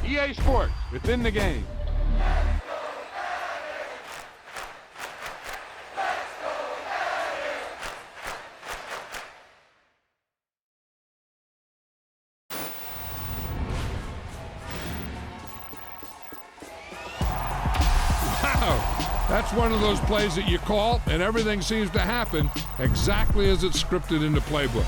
EA Sports, within the game. That's one of those plays that you call, and everything seems to happen exactly as it's scripted in the playbook.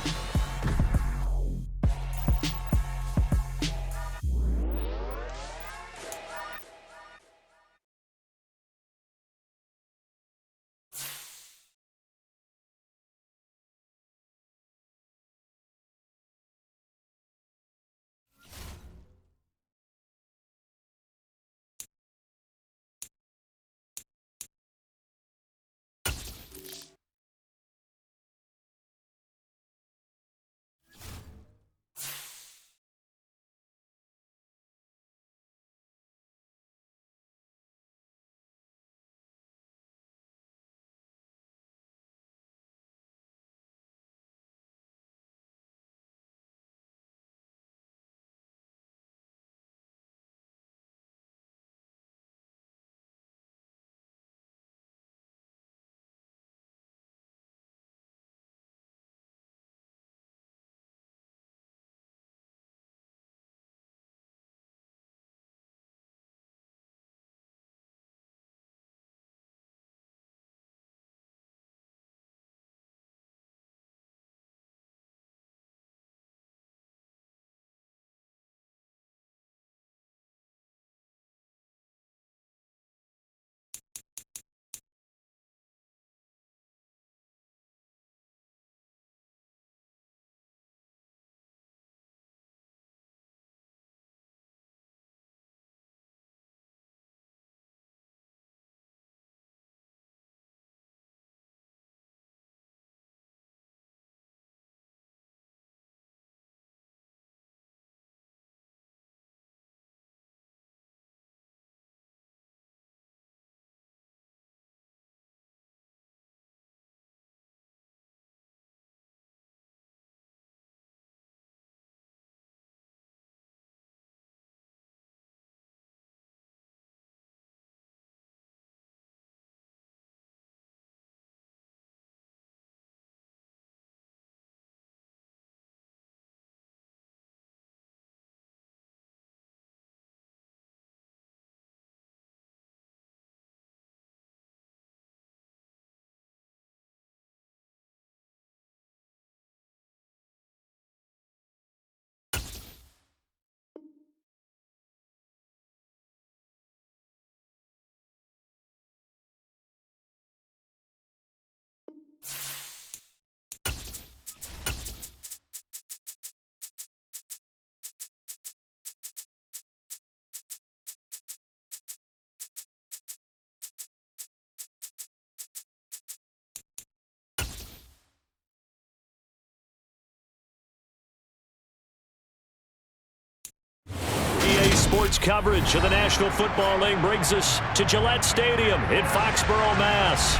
Sports coverage of the National Football League brings us to Gillette Stadium in Foxborough, Mass.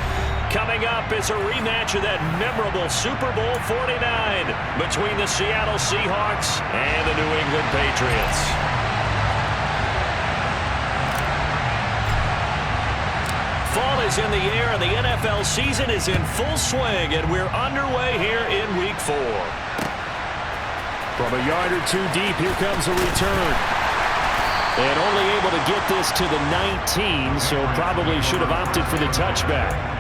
Coming up is a rematch of that memorable Super Bowl 49 between the Seattle Seahawks and the New England Patriots. Fall is in the air and the NFL season is in full swing, and we're underway here in Week 4. From a yard or two deep, here comes a return. And only able to get this to the 19, so probably should have opted for the touchback.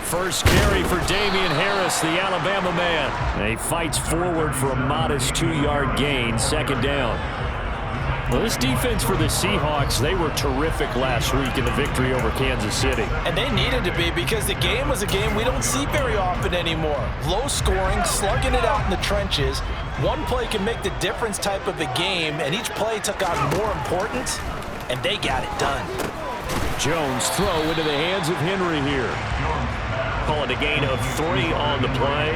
First carry for Damian Harris, the Alabama man. And he fights forward for a modest 2-yard gain, second down. Well, this defense for the Seahawks, they were terrific last week in the victory over Kansas City. And they needed to be, because the game was a game we don't see very often anymore. Low scoring, slugging it out in the trenches. One play can make the difference type of a game, and each play took on more importance, and they got it done. Jones throw into the hands of Henry here. Calling a gain of 3 on the play,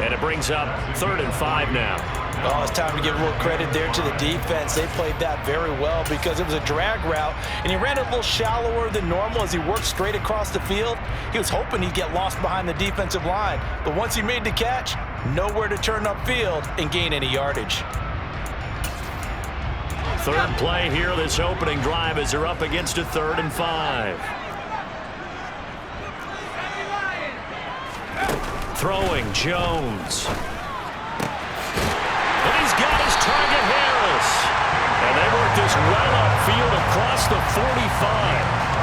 and it brings up 3rd and 5 now. Oh, it's time to give a little credit there to the defense. They played that very well because it was a drag route, and he ran it a little shallower than normal as he worked straight across the field. He was hoping he'd get lost behind the defensive line, but once he made the catch, nowhere to turn upfield and gain any yardage. Third play here, this opening drive, as they're up against a 3rd and 5. Throwing Jones. And he's got his target, Harris. And they work this well upfield across the 45.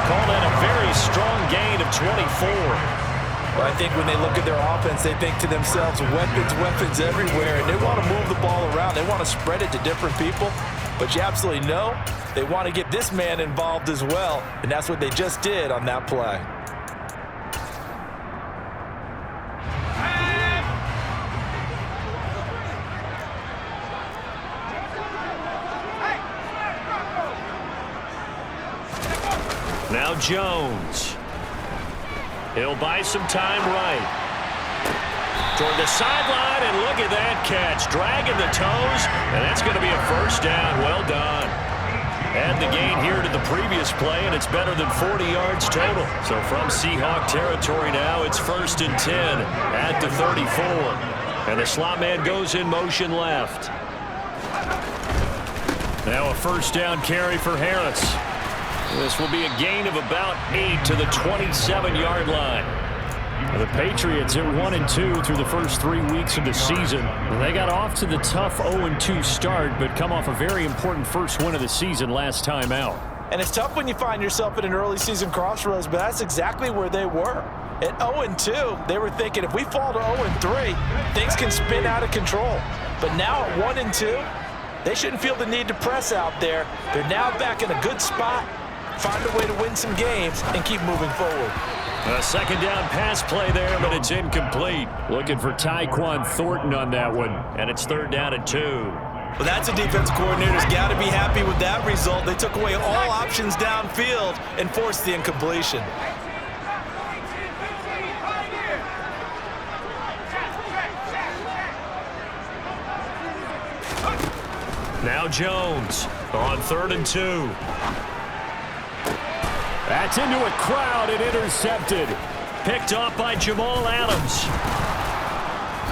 Call that a very strong gain of 24. Well, I think when they look at their offense, they think to themselves, weapons, weapons everywhere, and they want to move the ball around. They want to spread it to different people. But you absolutely know they want to get this man involved as well, and that's what they just did on that play. Now Jones. He'll buy some time right. Toward the sideline, and look at that catch. Dragging the toes, and that's going to be a first down. Well done. Add the gain here to the previous play, and it's better than 40 yards total. So from Seahawk territory now, it's 1st and 10 at the 34. And the slot man goes in motion left. Now a first down carry for Harris. This will be a gain of about 8 to the 27-yard line. The Patriots are 1-2 through the first 3 weeks of the season. They got off to the tough 0-2 start, but come off a very important first win of the season last time out. And it's tough when you find yourself at an early season crossroads, but that's exactly where they were. At 0-2, they were thinking if we fall to 0-3, things can spin out of control. But now at 1-2, they shouldn't feel the need to press out there. They're now back in a good spot, find a way to win some games, and keep moving forward. A second down pass play there, but it's incomplete. Looking for Tyquan Thornton on that one, and it's 3rd down and 2. Well, that's a defensive coordinator's got to be happy with that result. They took away all options downfield and forced the incompletion. Now Jones on 3rd and 2. That's into a crowd and intercepted. Picked off by Jamal Adams.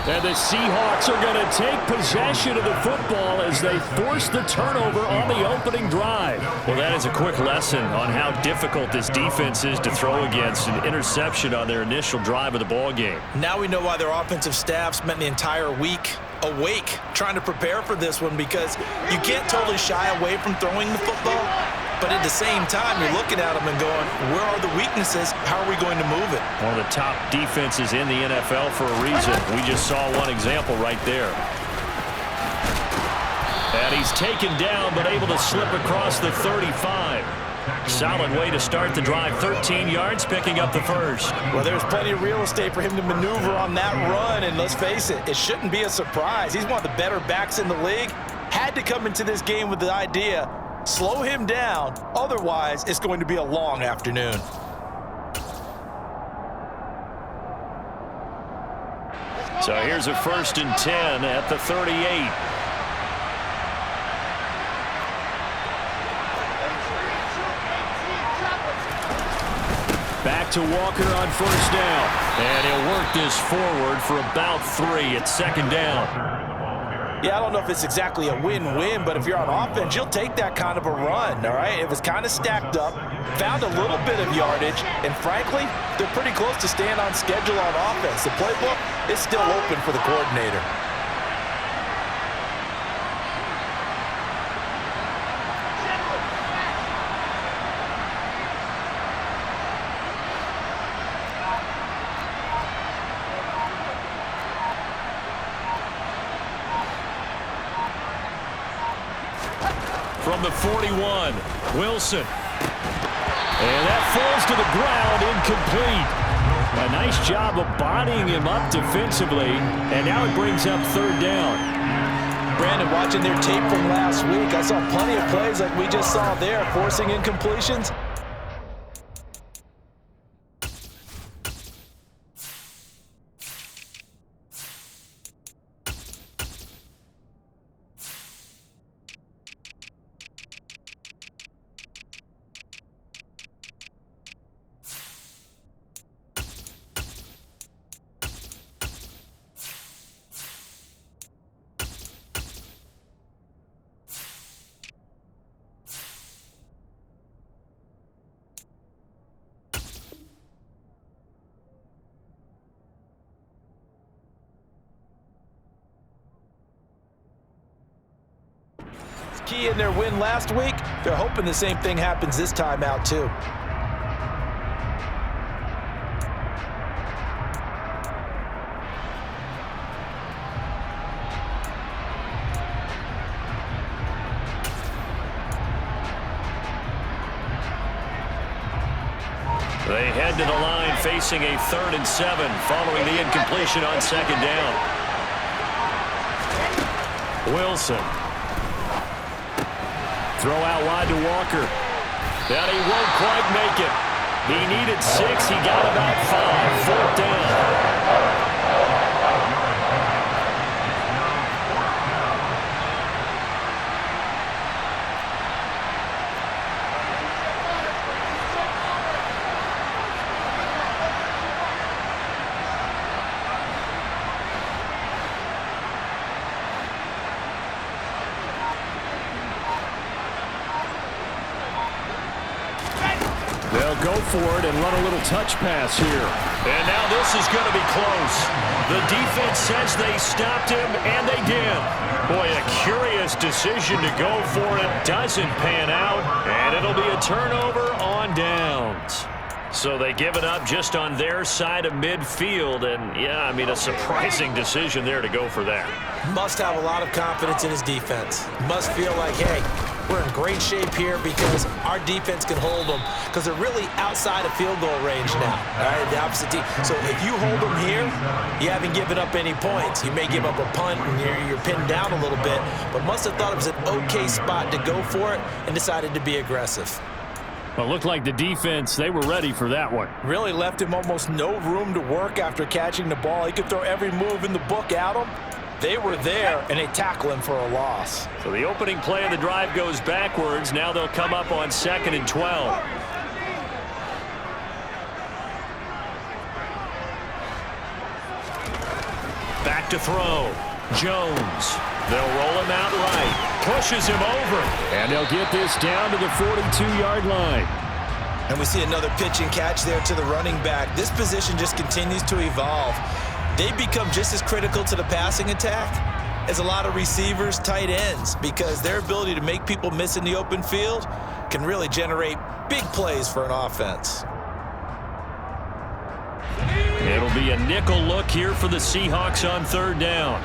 And the Seahawks are going to take possession of the football as they force the turnover on the opening drive. Well, that is a quick lesson on how difficult this defense is to throw against. An interception on their initial drive of the ball game. Now we know why their offensive staff spent the entire week awake trying to prepare for this one, because you can't totally shy away from throwing the football. But at the same time, you're looking at them and going, where are the weaknesses? How are we going to move it? One of the top defenses in the NFL for a reason. We just saw one example right there. And he's taken down, but able to slip across the 35. Solid way to start the drive. 13 yards, picking up the first. Well, there's plenty of real estate for him to maneuver on that run. And let's face it, it shouldn't be a surprise. He's one of the better backs in the league. Had to come into this game with the idea, slow him down, otherwise it's going to be a long afternoon. So here's a 1st and 10 at the 38. Back to Walker on 1st down. And he'll work this forward for about 3 at 2nd down. Yeah, I don't know if it's exactly a win-win, but if you're on offense, you'll take that kind of a run, all right? It was kind of stacked up, found a little bit of yardage, and frankly, they're pretty close to staying on schedule on offense. The playbook is still open for the coordinator. From the 41, Wilson. And that falls to the ground, incomplete. A nice job of bodying him up defensively, and now it brings up 3rd down. Brandon, watching their tape from last week, I saw plenty of plays like we just saw there, forcing incompletions. key in their win last week. They're hoping the same thing happens this time out, too. They head to the line facing a 3rd and 7 following the incompletion on 2nd down. Wilson. Throw out wide to Walker. And he won't quite make it. He needed 6. He got about 5. 4th down. They'll go for it and run a little touch pass here. And now this is going to be close. The defense says they stopped him, and they did. Boy, a curious decision to go for it. Doesn't pan out, and it'll be a turnover on downs. So they give it up just on their side of midfield, and yeah, I mean, a surprising decision there to go for that. Must have a lot of confidence in his defense. Must feel like, hey, we're in great shape here because our defense can hold them because they're really outside of field goal range now. All right, the opposite team. So if you hold them here, you haven't given up any points. You may give up a punt and you're pinned down a little bit, but must have thought it was an okay spot to go for it and decided to be aggressive. Well, it looked like the defense, they were ready for that one. Really left him almost no room to work after catching the ball. He could throw every move in the book at him. They were there, and they tackle him for a loss. So the opening play of the drive goes backwards. Now they'll come up on 2nd and 12. Back to throw. Jones. They'll roll him out right. Pushes him over. And they'll get this down to the 42-yard line. And we see another pitch and catch there to the running back. This position just continues to evolve. They become just as critical to the passing attack as a lot of receivers, tight ends, because their ability to make people miss in the open field can really generate big plays for an offense. It'll be a nickel look here for the Seahawks on 3rd down.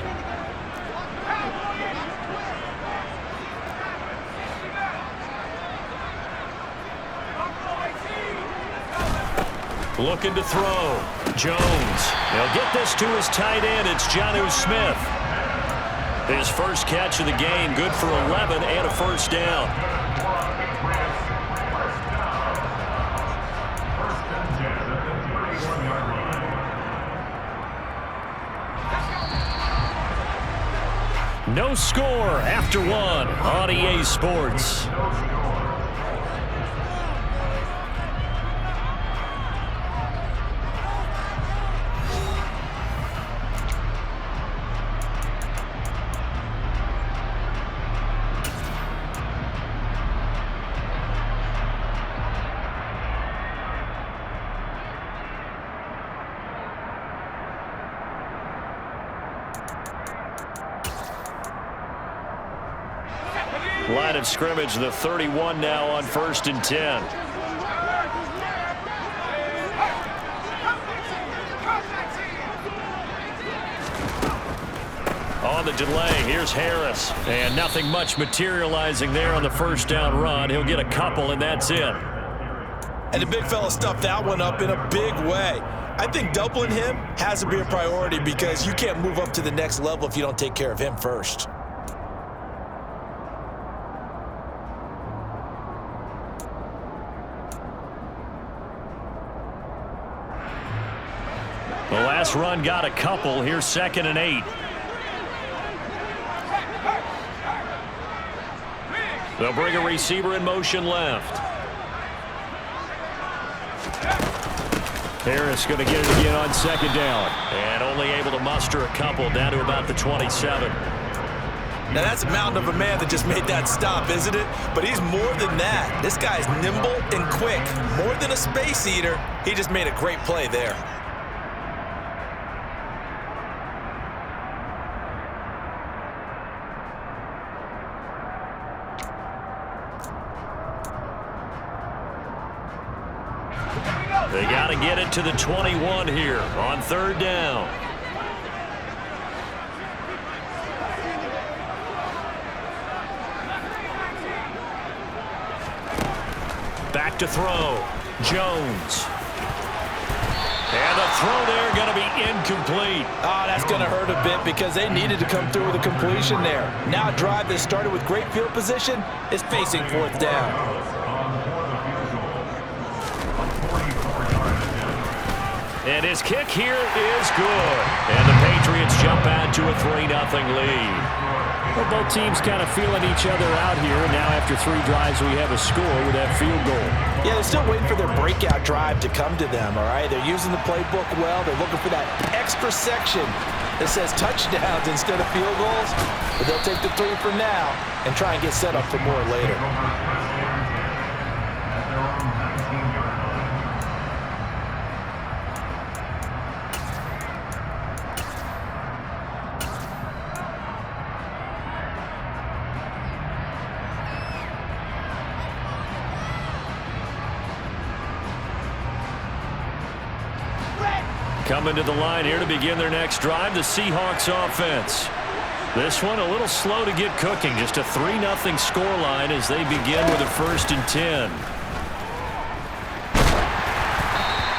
Looking to throw. Jones. They'll get this to his tight end. It's Jonnu Smith. His first catch of the game, good for 11 and a 1st down. No score after 1 on EA Sports. Line of scrimmage, the 31 now on 1st and 10. On the delay, here's Harris. And nothing much materializing there on the 1st down run. He'll get a couple, and that's it. And the big fella stuffed that one up in a big way. I think doubling him has to be a priority because you can't move up to the next level if you don't take care of him first. The last run got a couple. Here's 2nd and 8. They'll bring a receiver in motion left. Harris going to get it again on 2nd down. And only able to muster a couple down to about the 27. Now that's a mountain of a man that just made that stop, isn't it? But he's more than that. This guy's nimble and quick. More than a space eater. He just made a great play there. get it to the 21 here on 3rd down. Back to throw. Jones. And the throw there going to be incomplete. Oh, that's going to hurt a bit because they needed to come through with a completion there. Now a drive that started with great field position is facing 4th down. And his kick here is good. And the Patriots jump out to a 3-0 lead. Well, both teams kind of feeling each other out here. Now after 3 drives, we have a score with that field goal. Yeah, they're still waiting for their breakout drive to come to them, all right? They're using the playbook well. They're looking for that extra section that says touchdowns instead of field goals. But they'll take the 3 for now and try and get set up for more later. Coming to the line here to begin their next drive, the Seahawks offense. This one a little slow to get cooking. Just a 3-0 scoreline as they begin with a 1st and 10.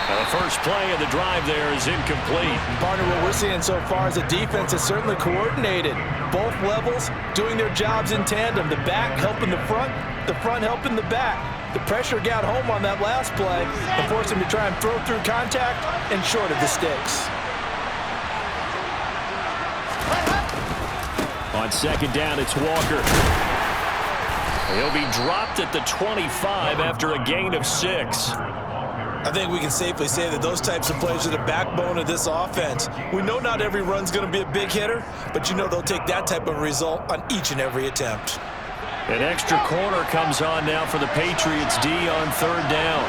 Now the first play of the drive there is incomplete. Partner, what we're seeing so far is the defense is certainly coordinated. Both levels doing their jobs in tandem. The back helping the front helping the back. The pressure got home on that last play and forced him to try and throw through contact and short of the sticks. On 2nd down, it's Walker. He'll be dropped at the 25 after a gain of 6. I think we can safely say that those types of plays are the backbone of this offense. We know not every run's going to be a big hitter, but you know they'll take that type of result on each and every attempt. An extra corner comes on now for the Patriots D on 3rd down.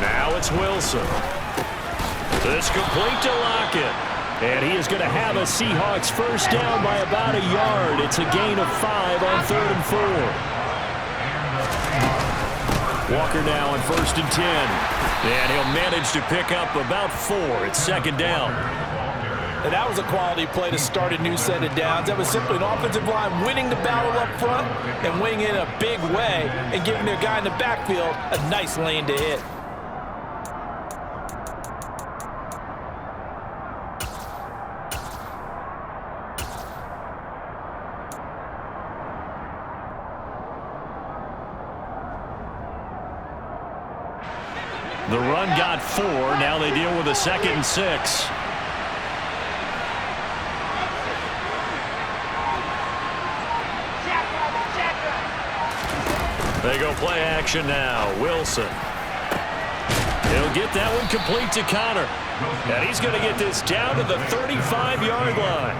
Now it's Wilson. This complete to Lockett. And he is going to have a Seahawks 1st down by about a yard. It's a gain of 5 on 3rd and 4. Walker now on 1st and 10. And he'll manage to pick up about 4 at 2nd down. And that was a quality play to start a new set of downs. That was simply an offensive line winning the battle up front and winning in a big way and giving their guy in the backfield a nice lane to hit. The run got 4. Now they deal with a 2nd and 6. They go play action now. Wilson. He'll get that one complete to Connor. And he's going to get this down to the 35-yard line.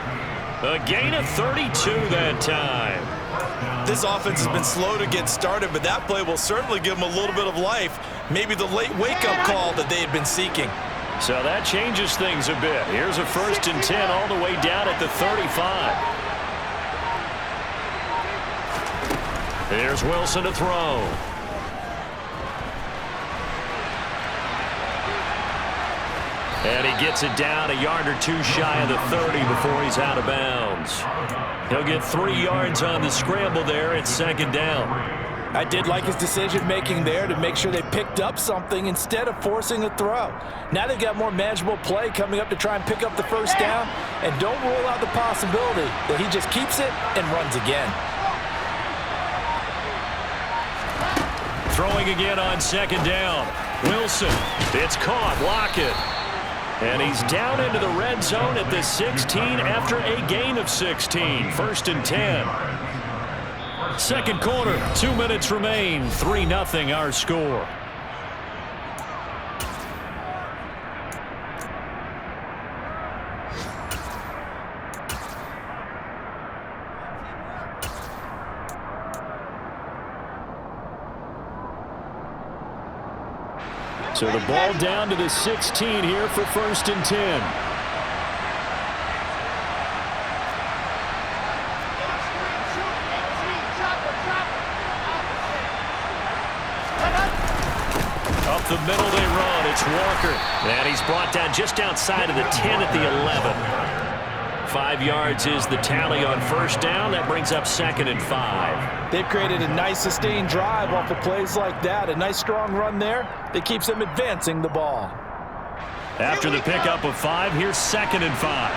A gain of 32 that time. This offense has been slow to get started, but that play will certainly give them a little bit of life. Maybe the late wake-up call that they had been seeking. So that changes things a bit. Here's a 1st and 10 all the way down at the 35. Here's Wilson to throw. And he gets it down a yard or 2 shy of the 30 before he's out of bounds. He'll get 3 yards on the scramble there at 2nd down. I did like his decision-making there to make sure they picked up something instead of forcing a throw. Now they've got more manageable play coming up to try and pick up the 1st down, and don't rule out the possibility that he just keeps it and runs again. Throwing again on 2nd down. Wilson. It's caught. Lockett. And he's down into the red zone at the 16 after a gain of 16. 1st and 10. 2nd quarter, 2 minutes remain. 3-0 our score. So the ball down to the 16 here for 1st and 10. the middle they run. It's Walker. And he's brought down just outside of the 10 at the 11. 5 yards is the tally on first down. That brings up 2nd and 5. They've created a nice sustained drive off of plays like that. A nice strong run there that keeps them advancing the ball. After the pickup of 5, here's 2nd and 5.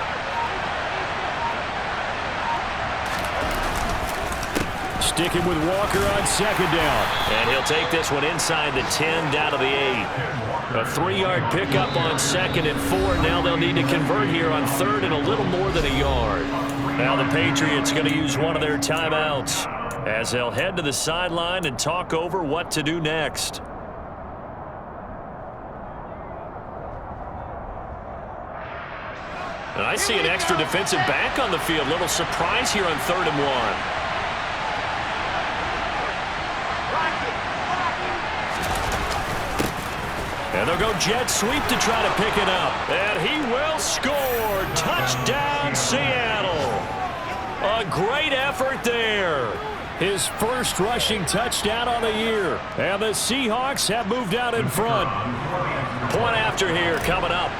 Sticking with Walker on 2nd down. And he'll take this one inside the 10 down to the 8. A 3-yard pickup on 2nd and 4. Now they'll need to convert here on 3rd and a little more than a yard. Now the Patriots going to use one of their timeouts as they'll head to the sideline and talk over what to do next. And I see an extra defensive back on the field. Little surprise here on 3rd and 1. And they'll go jet sweep to try to pick it up. And he will score. Touchdown, Seattle. A great effort there. His first rushing touchdown on the year. And the Seahawks have moved out in front. Point after here coming up.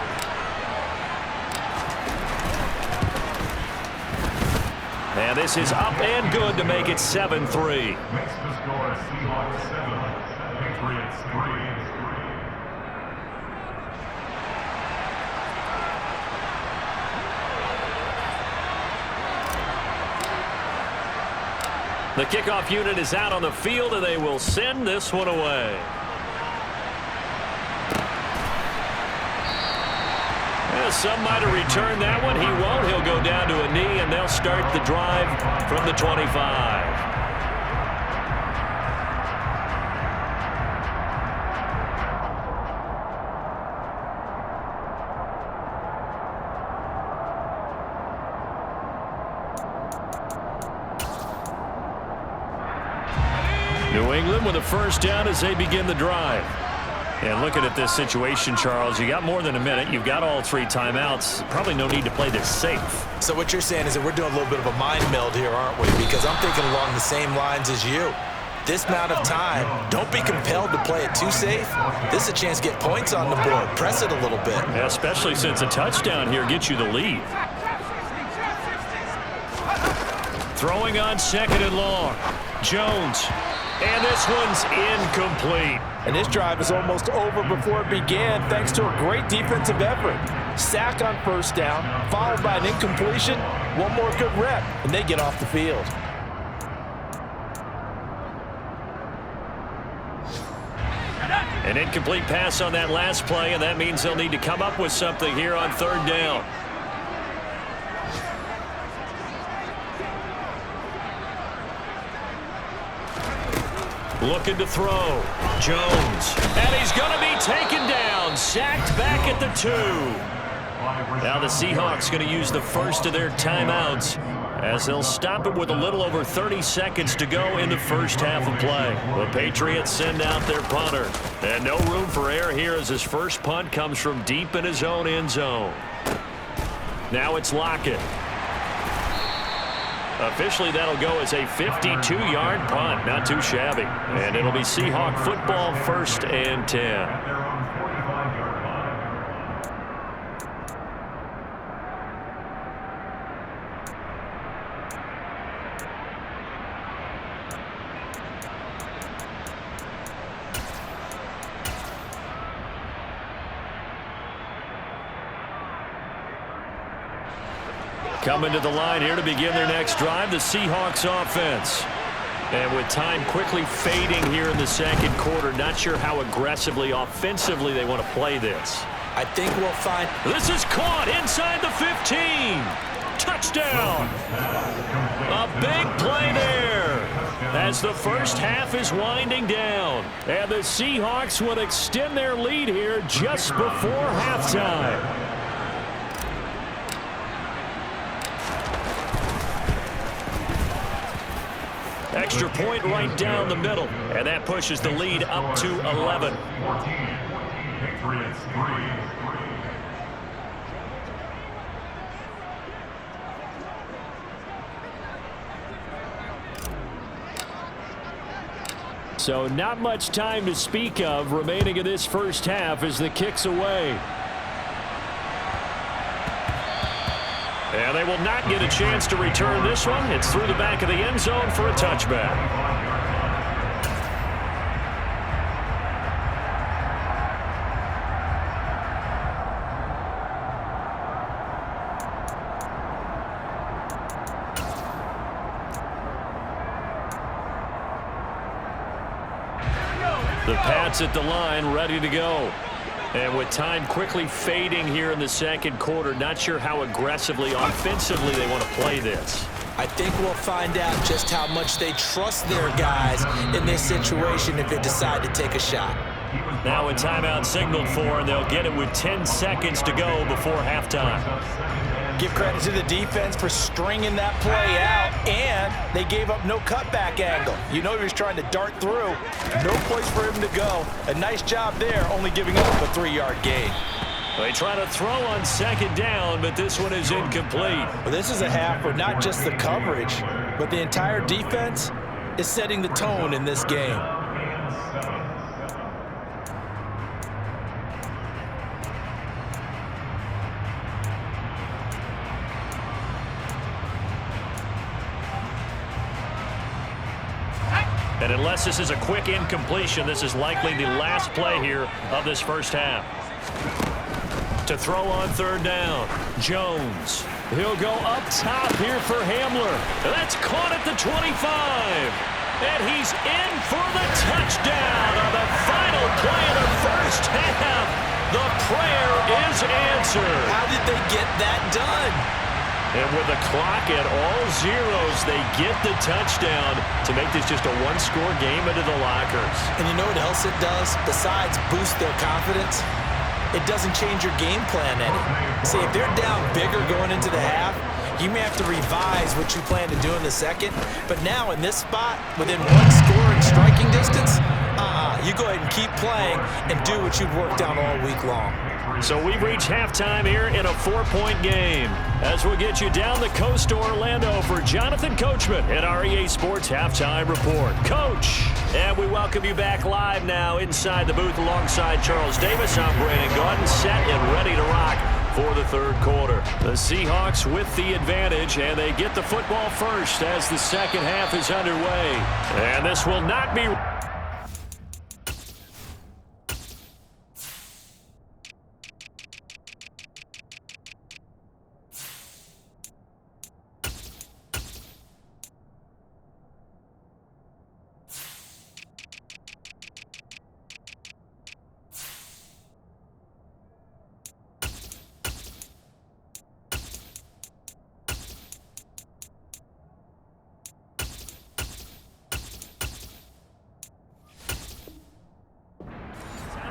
And this is up and good to make it 7-3. The kickoff unit is out on the field, and they will send this one away. Well, some might have returned that one. He won't. He'll go down to a knee, and they'll start the drive from the 25. New England with a first down as they begin the drive. And looking at this situation, Charles, you got more than a minute. You've got all 3 timeouts. Probably no need to play this safe. So what you're saying is that we're doing a little bit of a mind meld here, aren't we? Because I'm thinking along the same lines as you. This amount of time, don't be compelled to play it too safe. This is a chance to get points on the board. Press it a little bit. Yeah, especially since a touchdown here gets you the lead. Throwing on 2nd and long. Jones. And this one's incomplete. And this drive is almost over before it began thanks to a great defensive effort. Sack on first down, followed by an incompletion. One more good rep, and they get off the field. An incomplete pass on that last play, and that means they'll need to come up with something here on 3rd down. Looking to throw. Jones. And he's going to be taken down. Sacked back at the 2. Now the Seahawks going to use the first of their timeouts as they'll stop it with a little over 30 seconds to go in the first half of play. The Patriots send out their punter. And no room for error here as his first punt comes from deep in his own end zone. Now it's Lockett. Officially, that'll go as a 52-yard punt. Not too shabby. And it'll be Seahawk football 1st and 10. Coming to the line here to begin their next drive, the Seahawks offense. And with time quickly fading here in the 2nd quarter, not sure how aggressively, offensively they want to play this. I think we'll find... This is caught inside the 15. Touchdown. A big play there as the first half is winding down. And the Seahawks will extend their lead here just before halftime. Extra point right down the middle. And that pushes the lead up to 11. Patriots 3. So not much time to speak of remaining in this first half as the kick's away. And they will not get a chance to return this one. It's through the back of the end zone for a touchback. The Pats at the line, ready to go. And with time quickly fading here in the second quarter, not sure how aggressively, offensively they want to play this. I think we'll find out just how much they trust their guys in this situation if they decide to take a shot. Now a timeout signaled for, and they'll get it with 10 seconds to go before halftime. Give credit to the defense for stringing that play out, and they gave up no cutback angle. You know he was trying to dart through. No place for him to go. A nice job there, only giving up a 3-yard gain. They try to throw on second down, but this one is incomplete. Well, this is a half where not just the coverage, but the entire defense is setting the tone in this game. And unless this is a quick incompletion, this is likely the last play here of this first half. To throw on third down, Jones. He'll go up top here for Hamler. That's caught at the 25. And he's in for the touchdown on the final play of the first half. The prayer is answered. How did they get that done? And with the clock at all zeros, they get the touchdown to make this just a one-score game into the lockers. And you know what else it does? Besides boost their confidence, it doesn't change your game plan any. See, if they're down bigger going into the half, you may have to revise what you plan to do in the second. But now in this spot, within one score and striking distance, you go ahead and keep playing and do what you've worked on all week long. So we've reached halftime here in a 4-point game. As we'll get you down the coast to Orlando for Jonathan Coachman at our EA Sports Halftime Report. Coach, and we welcome you back live now inside the booth alongside Charles Davis. I'm Brandon Gordon, set and ready to rock for the third quarter. The Seahawks with the advantage, and they get the football first as the second half is underway. And this will not be...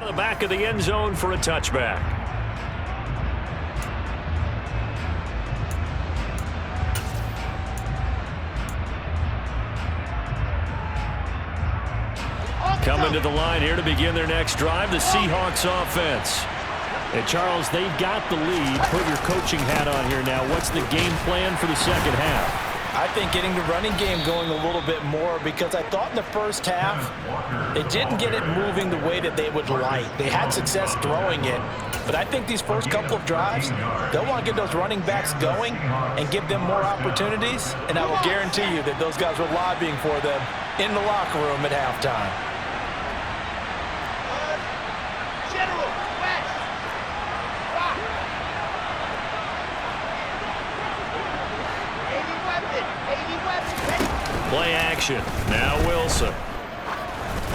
the back of the end zone for a touchback. Coming to the line here to begin their next drive, the Seahawks offense. And Charles, they've got the lead. Put your coaching hat on here now. What's the game plan for the second half? I think getting the running game going a little bit more, because I thought in the first half they didn't get it moving the way that they would like. They had success throwing it, but I think these first couple of drives, they'll want to get those running backs going and give them more opportunities, and I will guarantee you that those guys were lobbying for them in the locker room at halftime. Play action. Now Wilson.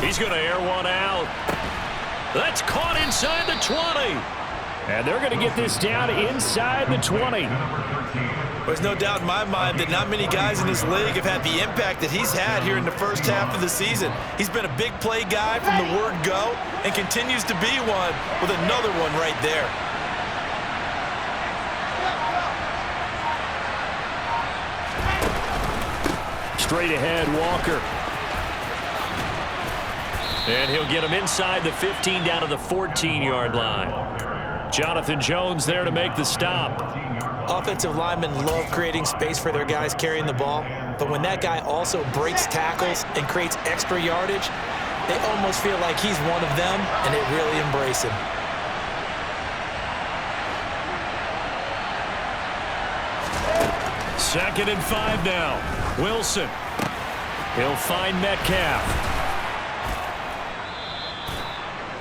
He's going to air one out. That's caught inside the 20. And they're going to get this down inside the 20. There's no doubt in my mind that not many guys in this league have had the impact that he's had here in the first half of the season. He's been a big play guy from the word go and continues to be one with another one right there. Straight ahead, Walker. And he'll get him inside the 15 down to the 14-yard line. Jonathan Jones there to make the stop. Offensive linemen love creating space for their guys carrying the ball. but when that guy also breaks tackles and creates extra yardage, they almost feel like he's one of them, and they really embrace him. Second and 5 now. Wilson. He'll find Metcalf.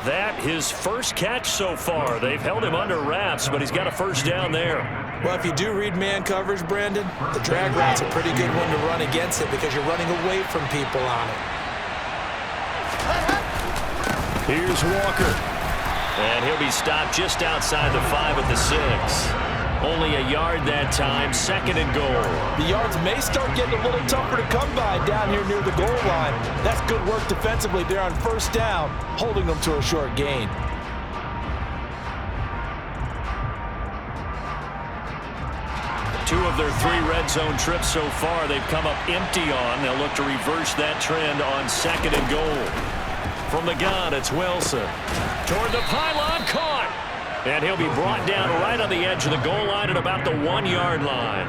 That his first catch so far. They've held him under wraps, but he's got a first down there. Well, if you do read man coverage, Brandon, the drag route's a pretty good one to run against it because you're running away from people on it. Here's Walker. And he'll be stopped just outside the 5 at the 6. Only a yard that time, second and goal. The yards may start getting a little tougher to come by down here near the goal line. That's good work defensively there on first down, holding them to a short gain. Two of their 3 red zone trips so far they've come up empty on. They'll look to reverse that trend on second and goal. From the gun, it's Wilson. Toward the pylon, caught. And he'll be brought down right on the edge of the goal line at about the 1-yard line.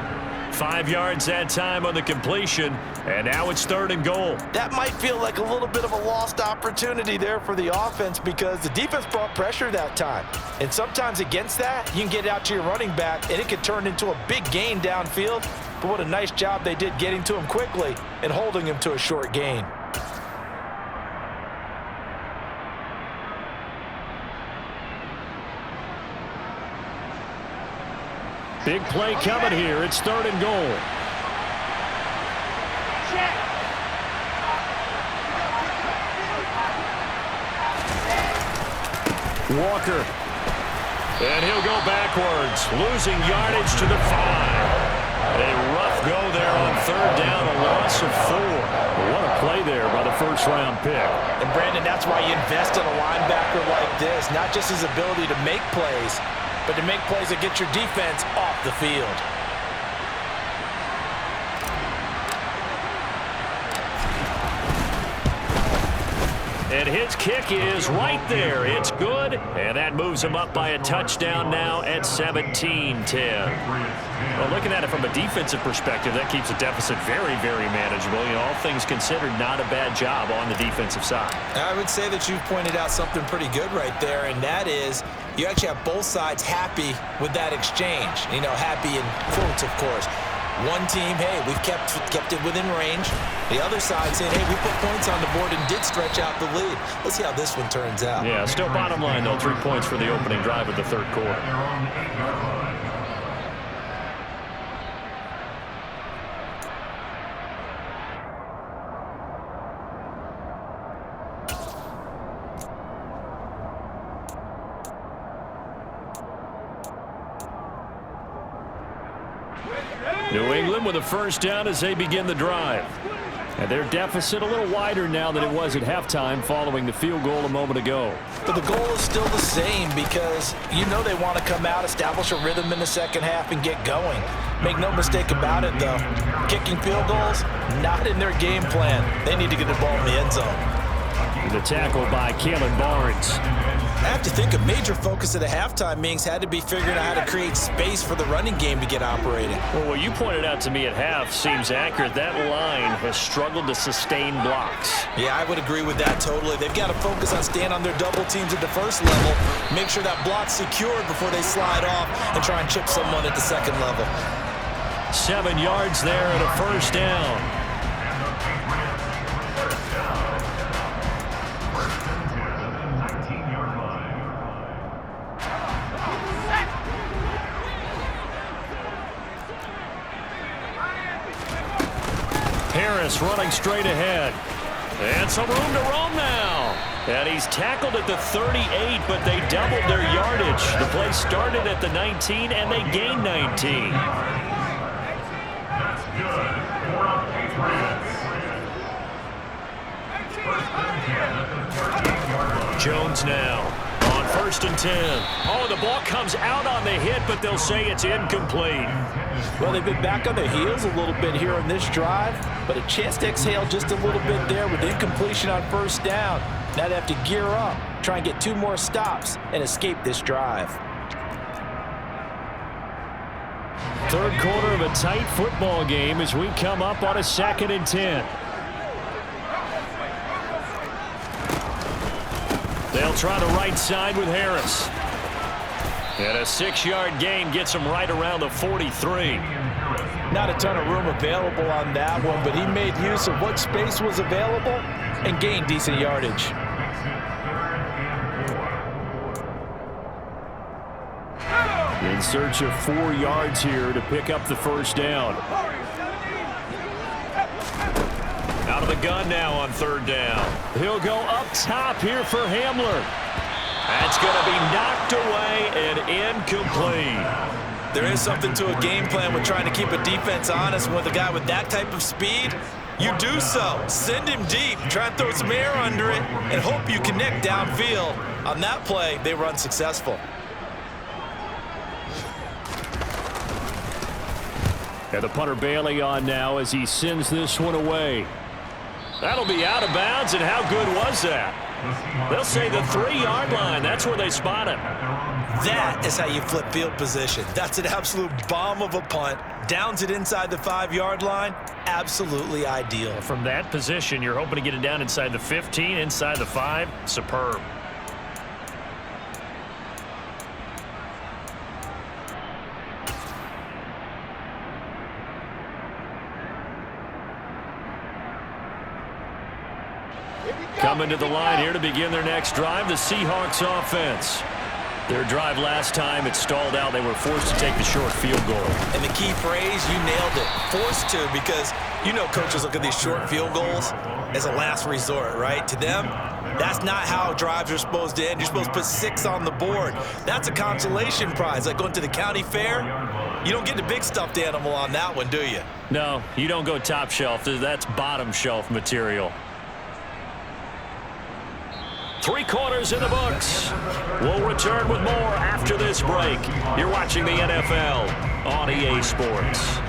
5 yards that time on the completion, and now it's third and goal. That might feel like a little bit of a lost opportunity there for the offense because the defense brought pressure that time. And sometimes against that, you can get out to your running back, and it could turn into a big gain downfield. But what a nice job they did getting to him quickly and holding him to a short gain. Big play coming here. It's third and goal. Walker. And he'll go backwards, losing yardage to the 5. A rough go there on third down, a loss of 4. What a play there by the first-round pick. And, Brandon, that's why you invest in a linebacker like this, not just his ability to make plays, but to make plays that get your defense off the field. And his kick is right there. It's good, and that moves him up by a touchdown now at 17-10. Well, looking at it from a defensive perspective, that keeps the deficit very, very manageable. You know, all things considered, not a bad job on the defensive side. I would say that you've pointed out something pretty good right there, and that is you actually have both sides happy with that exchange. You know, happy in quotes, of course. One team, hey, we've kept it within range. The other side saying, hey, we put points on the board and did stretch out the lead. Let's see how this one turns out. Yeah, still bottom line, though, 3 points for the opening drive of the third quarter. New England with a first down as they begin the drive. And their deficit a little wider now than it was at halftime following the field goal a moment ago. But the goal is still the same because you know they want to come out, establish a rhythm in the second half, and get going. Make no mistake about it, though. Kicking field goals, not in their game plan. They need to get the ball in the end zone. The tackle by Kalen Barnes. I have to think a major focus of the halftime meetings had to be figuring out how to create space for the running game to get operating. Well, what you pointed out to me at half seems accurate. That line has struggled to sustain blocks. Yeah, I would agree with that totally. They've got to focus on staying on their double teams at the first level, make sure that block's secured before they slide off and try and chip someone at the second level. 7 yards there and a first down. Harris running straight ahead. And some room to roam now. And he's tackled at the 38, but they doubled their yardage. The play started at the 19, and they gained 19. Jones now on 1st and 10. Oh, the ball comes out on the hit, but they'll say it's incomplete. Well, they've been back on their heels a little bit here on this drive, but a chance to exhale just a little bit there with incompletion on first down. Now they have to gear up, try and get 2 more stops, and escape this drive. Third quarter of a tight football game as we come up on a 2nd and 10. They'll try the right side with Harris. And a 6-yard gain gets him right around the 43. Not a ton of room available on that one, but he made use of what space was available and gained decent yardage. In search of 4 yards here to pick up the first down. Out of the gun now on 3rd down. He'll go up top here for Hamler. That's going to be knocked away and incomplete. There is something to a game plan with trying to keep a defense honest. With a guy with that type of speed, you do so. Send him deep, try and throw some air under it, and hope you connect downfield. On that play, they were unsuccessful. And the punter Bailey on now as he sends this one away. That'll be out of bounds, and how good was that? They'll say the 3-yard line. That's where they spot him. That is how you flip field position. That's an absolute bomb of a punt. Downs it inside the 5-yard line. Absolutely ideal. From that position, you're hoping to get it down inside the 15, inside the 5. Superb. Coming to the line here to begin their next drive, the Seahawks offense. Their drive last time, it stalled out. They were forced to take the short field goal. And the key phrase, you nailed it. Forced to, because you know coaches look at these short field goals as a last resort, right? To them, that's not how drives are supposed to end. You're supposed to put 6 on the board. That's a consolation prize. Like going to the county fair, you don't get the big stuffed animal on that one, do you? No, you don't go top shelf. That's bottom shelf material. 3 quarters in the books. We'll return with more after this break. You're watching the NFL on EA Sports.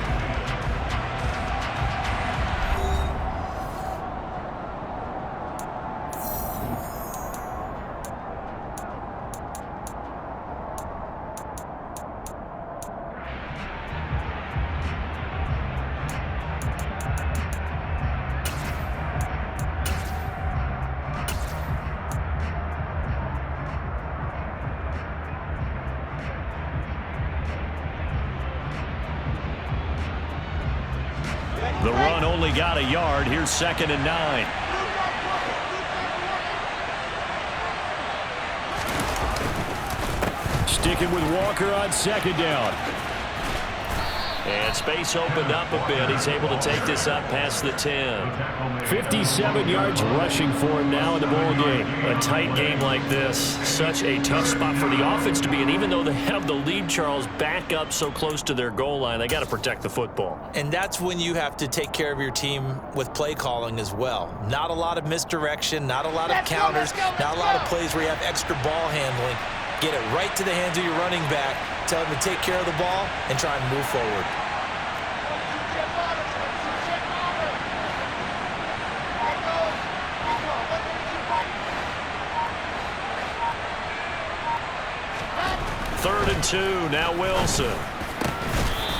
The run only got a yard. Here's 2nd and 9. Sticking with Walker on 2nd down. And space opened up a bit. He's able to take this up past the 10. 57 yards rushing for him now in the ball game. A tight game like this, such a tough spot for the offense to be in. Even though they have the lead, Charles, back up so close to their goal line, they got to protect the football. And that's when you have to take care of your team with play calling as well. Not a lot of misdirection, not a lot of counters, not a lot of plays where you have extra ball handling. Get it right to the hands of your running back, tell him to take care of the ball, and try and move forward. Third and 2, now Wilson.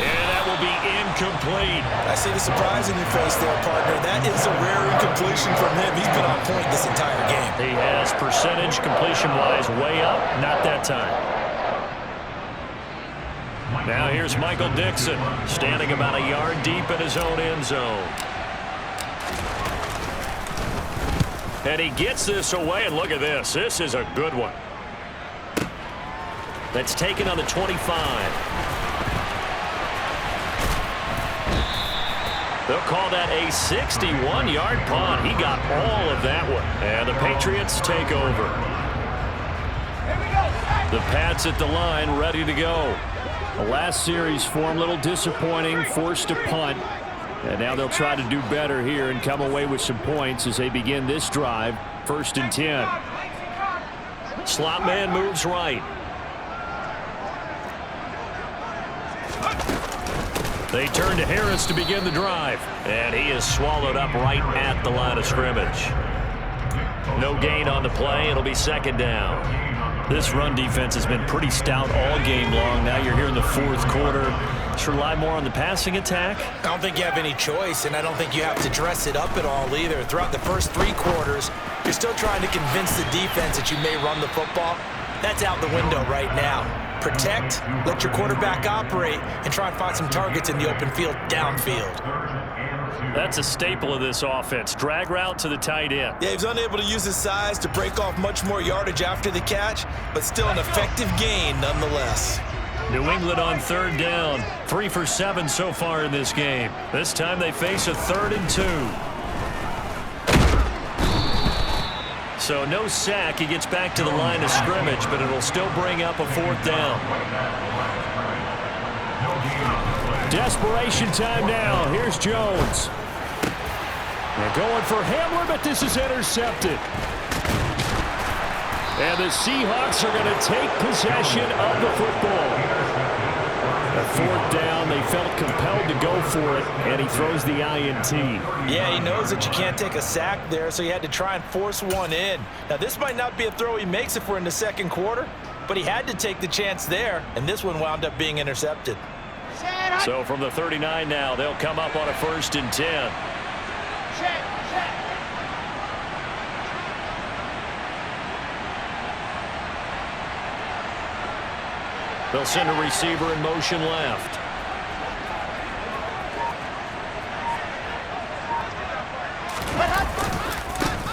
And that will be incomplete. I see the surprise in your face there, partner. That is a rare incompletion from him. He's been on point this entire game. He has percentage completion-wise way up. Not that time. Now here's Michael Dixon, standing about a yard deep in his own end zone. And he gets this away, and look at this. This is a good one. That's taken on the 25. They'll call that a 61-yard punt. He got all of that one. And the Patriots take over. The Pats at the line, ready to go. The last series for him, a little disappointing, forced to punt. And now they'll try to do better here and come away with some points as they begin this drive. 1st and 10. Slot man moves right. They turn to Harris to begin the drive. And he is swallowed up right at the line of scrimmage. No gain on the play. It'll be 2nd down. This run defense has been pretty stout all game long. Now you're here in the 4th quarter. Bucs rely more on the passing attack? I don't think you have any choice, and I don't think you have to dress it up at all either. Throughout the first 3 quarters, you're still trying to convince the defense that you may run the football. That's out the window right now. Protect, let your quarterback operate, and try and find some targets in the open field downfield. That's a staple of this offense. Drag route to the tight end. Yeah, he's unable to use his size to break off much more yardage after the catch, but still an effective gain nonetheless. New England on 3rd down. 3 for 7 so far in this game. This time they face a 3rd and 2. So no sack. He gets back to the line of scrimmage, but it'll still bring up a 4th down. Desperation time now. Here's Jones. They're going for Hamler, but this is intercepted. And the Seahawks are going to take possession of the football. A 4th down, they felt compelled to go for it, and he throws the INT. Yeah, he knows that you can't take a sack there, so he had to try and force one in. Now, this might not be a throw he makes if we're in the 2nd quarter, but he had to take the chance there, and this one wound up being intercepted. So from the 39 now, they'll come up on a 1st and 10. They'll send a receiver in motion left.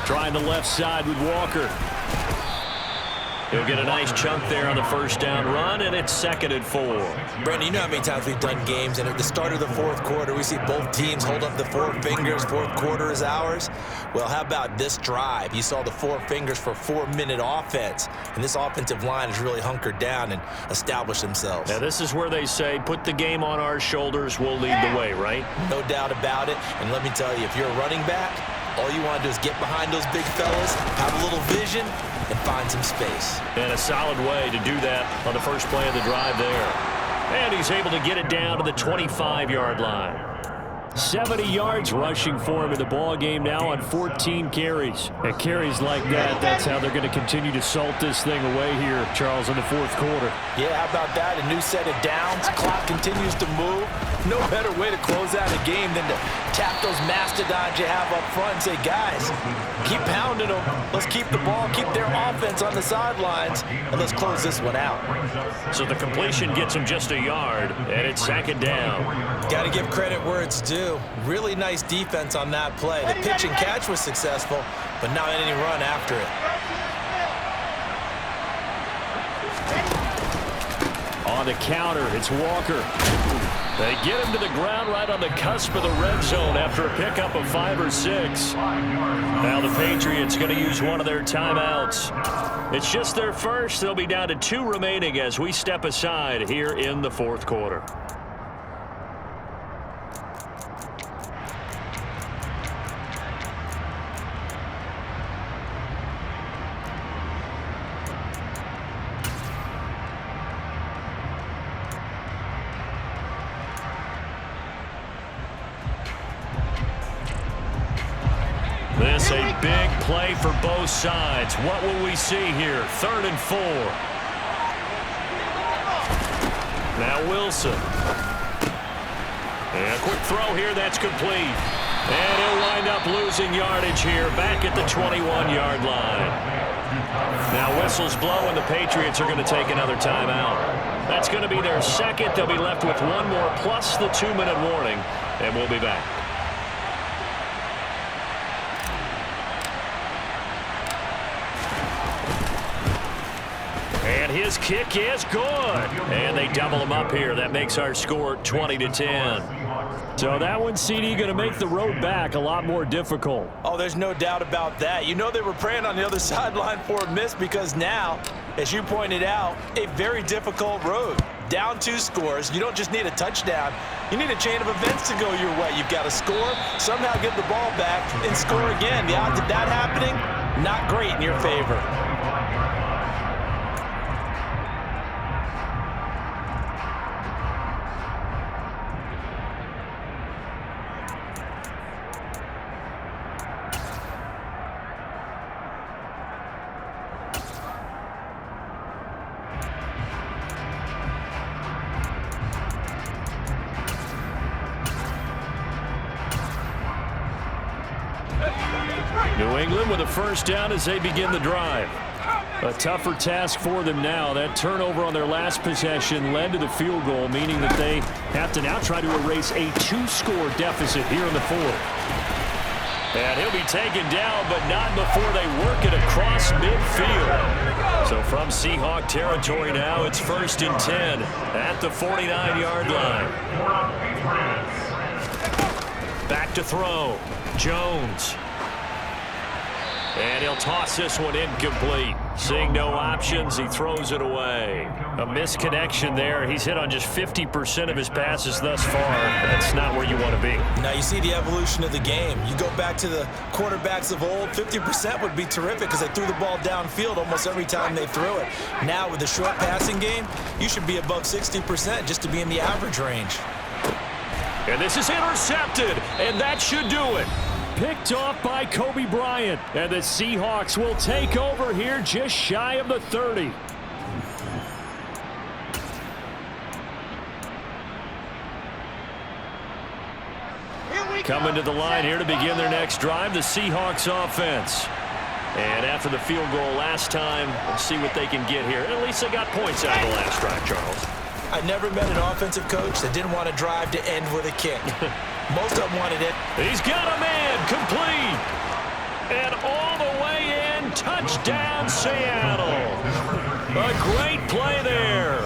Trying the left side with Walker. He'll get a nice chunk there on the 1st down run, and it's 2nd and 4. Brandon, you know how many times we've done games, and at the start of the 4th quarter, we see both teams hold up the 4 fingers, 4th quarter is ours. Well, how about this drive? You saw the 4 fingers for 4-minute offense, and this offensive line has really hunkered down and established themselves. Now, this is where they say, put the game on our shoulders, we'll lead the way, right? No doubt about it, and let me tell you, if you're a running back, all you want to do is get behind those big fellas, have a little vision, and find some space. And a solid way to do that on the first play of the drive there. And he's able to get it down to the 25-yard line. 70 yards rushing for him in the ball game now on 14 carries. And carries like that, that's how they're going to continue to salt this thing away here, Charles, in the 4th quarter. Yeah, how about that? A new set of downs. Clock continues to move. No better way to close out a game than to tap those mastodons you have up front and say, guys, keep pounding them. Let's keep the ball, keep their offense on the sidelines, and let's close this one out. So the completion gets him just a yard, and it's 2nd down. Got to give credit where it's due. Really nice defense on that play. The pitch and catch was successful, but not any run after it. On the counter, it's Walker. They get him to the ground right on the cusp of the red zone after a pickup of 5 or 6. Now the Patriots going to use one of their timeouts. It's just their first. They'll be down to 2 remaining as we step aside here in the 4th quarter. This a big play for both sides. What will we see here? 3rd and 4. Now Wilson. And a quick throw here. That's complete. And he'll wind up losing yardage here back at the 21-yard line. Now whistles blow, and the Patriots are going to take another timeout. That's going to be their 2nd. They'll be left with 1 more plus the 2-minute warning, and we'll be back. And his kick is good. And they double him up here. That makes our score 20-10. So that one, CD, going to make the road back a lot more difficult. Oh, there's no doubt about that. You know they were praying on the other sideline for a miss because now, as you pointed out, a very difficult road. Down 2 scores. You don't just need a touchdown. You need a chain of events to go your way. You've got to score, somehow get the ball back, and score again. The odds of that happening, not great in your favor. them with a first down as they begin the drive. A tougher task for them now. That turnover on their last possession led to the field goal, meaning that they have to now try to erase a 2-score deficit here in the fourth. And he'll be taken down, but not before they work it across midfield. So from Seahawk territory now, it's 1st and 10 at the 49-yard line. Back to throw. Jones. And he'll toss this one incomplete. Seeing no options, he throws it away. A misconnection there. He's hit on just 50% of his passes thus far. That's not where you want to be. Now you see the evolution of the game. You go back to the quarterbacks of old, 50% would be terrific because they threw the ball downfield almost every time they threw it. Now with the short passing game, you should be above 60% just to be in the average range. And this is intercepted, and that should do it. Picked off by Kobe Bryant, and the Seahawks will take over here just shy of the 30. Coming to the line here to begin their next drive, the Seahawks offense. And after the field goal last time, we'll see what they can get here. At least they got points out of the last drive, Charles. I never met an offensive coach that didn't want to drive to end with a kick. Most of them wanted it. He's got a man, complete. And all the way in, touchdown Seattle. A great play there.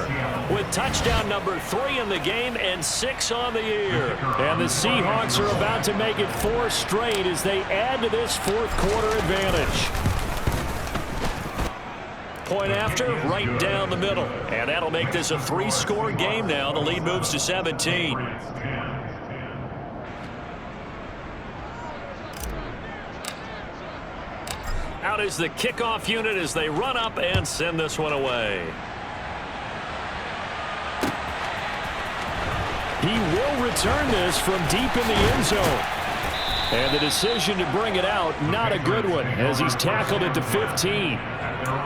With touchdown number 3 in the game and 6 on the year. And the Seahawks are about to make it 4 straight as they add to this fourth quarter advantage. Point after, right down the middle. And that'll make this a 3-score game now. The lead moves to 17. Out is the kickoff unit as they run up and send this one away. He will return this from deep in the end zone. And the decision to bring it out, not a good one, as he's tackled at the 15.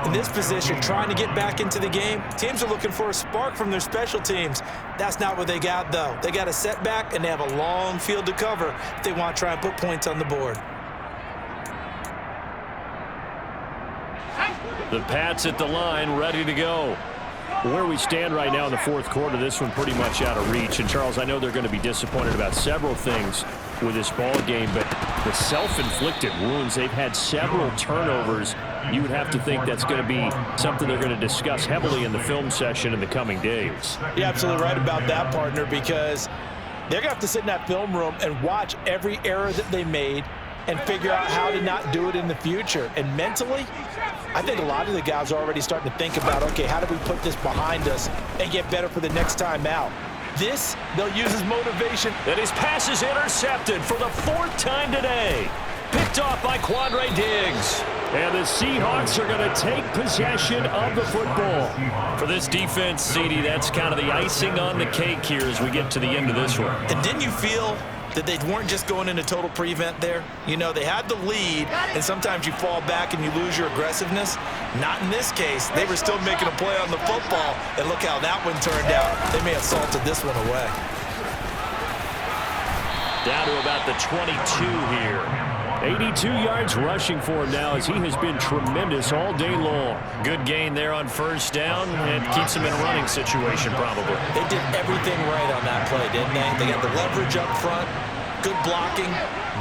In this position, trying to get back into the game, teams are looking for a spark from their special teams. That's not what they got, though. They got a setback, and they have a long field to cover if they want to try and put points on the board. The Pats at the line, ready to go. Where we stand right now in the fourth quarter, this one pretty much out of reach. And, Charles, I know they're going to be disappointed about several things with this ball game, but the self-inflicted wounds, they've had several turnovers. You would have to think that's going to be something they're going to discuss heavily in the film session in the coming days. You're absolutely right about that, partner, because they're going to have to sit in that film room and watch every error that they made and figure out how to not do it in the future. And mentally, I think a lot of the guys are already starting to think about, okay, how do we put this behind us and get better for the next time out? This, they'll use as motivation. And his pass is intercepted for the 4th time today. Picked off by Quandre Diggs. And the Seahawks are going to take possession of the football. For this defense, CD, that's kind of the icing on the cake here as we get to the end of this one. And didn't you feel that they weren't just going into total prevent there? You know, they had the lead, and sometimes you fall back and you lose your aggressiveness. Not in this case. They were still making a play on the football, and look how that one turned out. They may have salted this one away. Down to about the 22 here. 82 yards rushing for him now as he has been tremendous all day long. Good gain there on first down and keeps him in a running situation probably. They did everything right on that play, didn't they? They got the leverage up front, good blocking,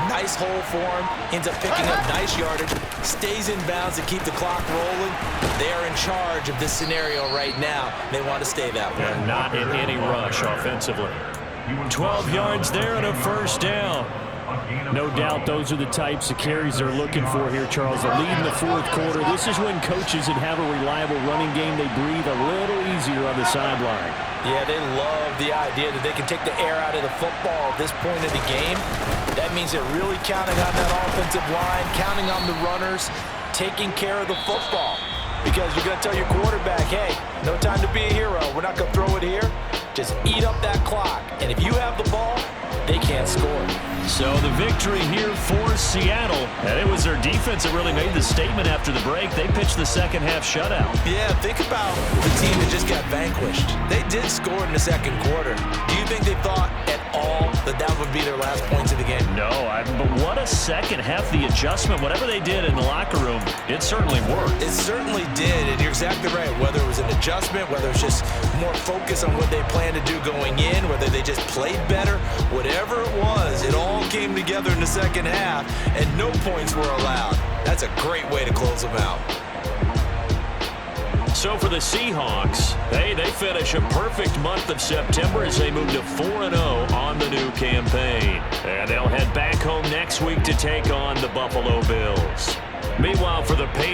nice hole for him, ends up picking up nice yardage, stays in bounds to keep the clock rolling. They are in charge of this scenario right now. They want to stay that way. And not in any rush offensively. 12 yards there and a first down. No doubt those are the types of carries they're looking for here, Charles. The lead in the fourth quarter. This is when coaches that have a reliable running game, they breathe a little easier on the sideline. Yeah, they love the idea that they can take the air out of the football at this point of the game. That means they're really counting on that offensive line, counting on the runners, taking care of the football. Because you're going to tell your quarterback, hey, no time to be a hero. We're not going to throw it here. Just eat up that clock. And if you have the ball, they can't score. So the victory here for Seattle. And it was their defense that really made the statement after the break. They pitched the second half shutout. Yeah, think about the team that just got vanquished. They did score in the second quarter. Do you think they thought at all that that would be their last points of the game? No, but what a second half. The adjustment, whatever they did in the locker room, it certainly worked. It certainly did, and you're exactly right. Whether it was an adjustment, whether it was just more focus on what they planned to do going in, whether they just played better, whatever it was, it all came together in the second half, and no points were allowed. That's a great way to close them out. So for the Seahawks, they finish a perfect month of September as they move to 4-0 on the new campaign. And they'll head back home next week to take on the Buffalo Bills. Meanwhile, for the Patriots,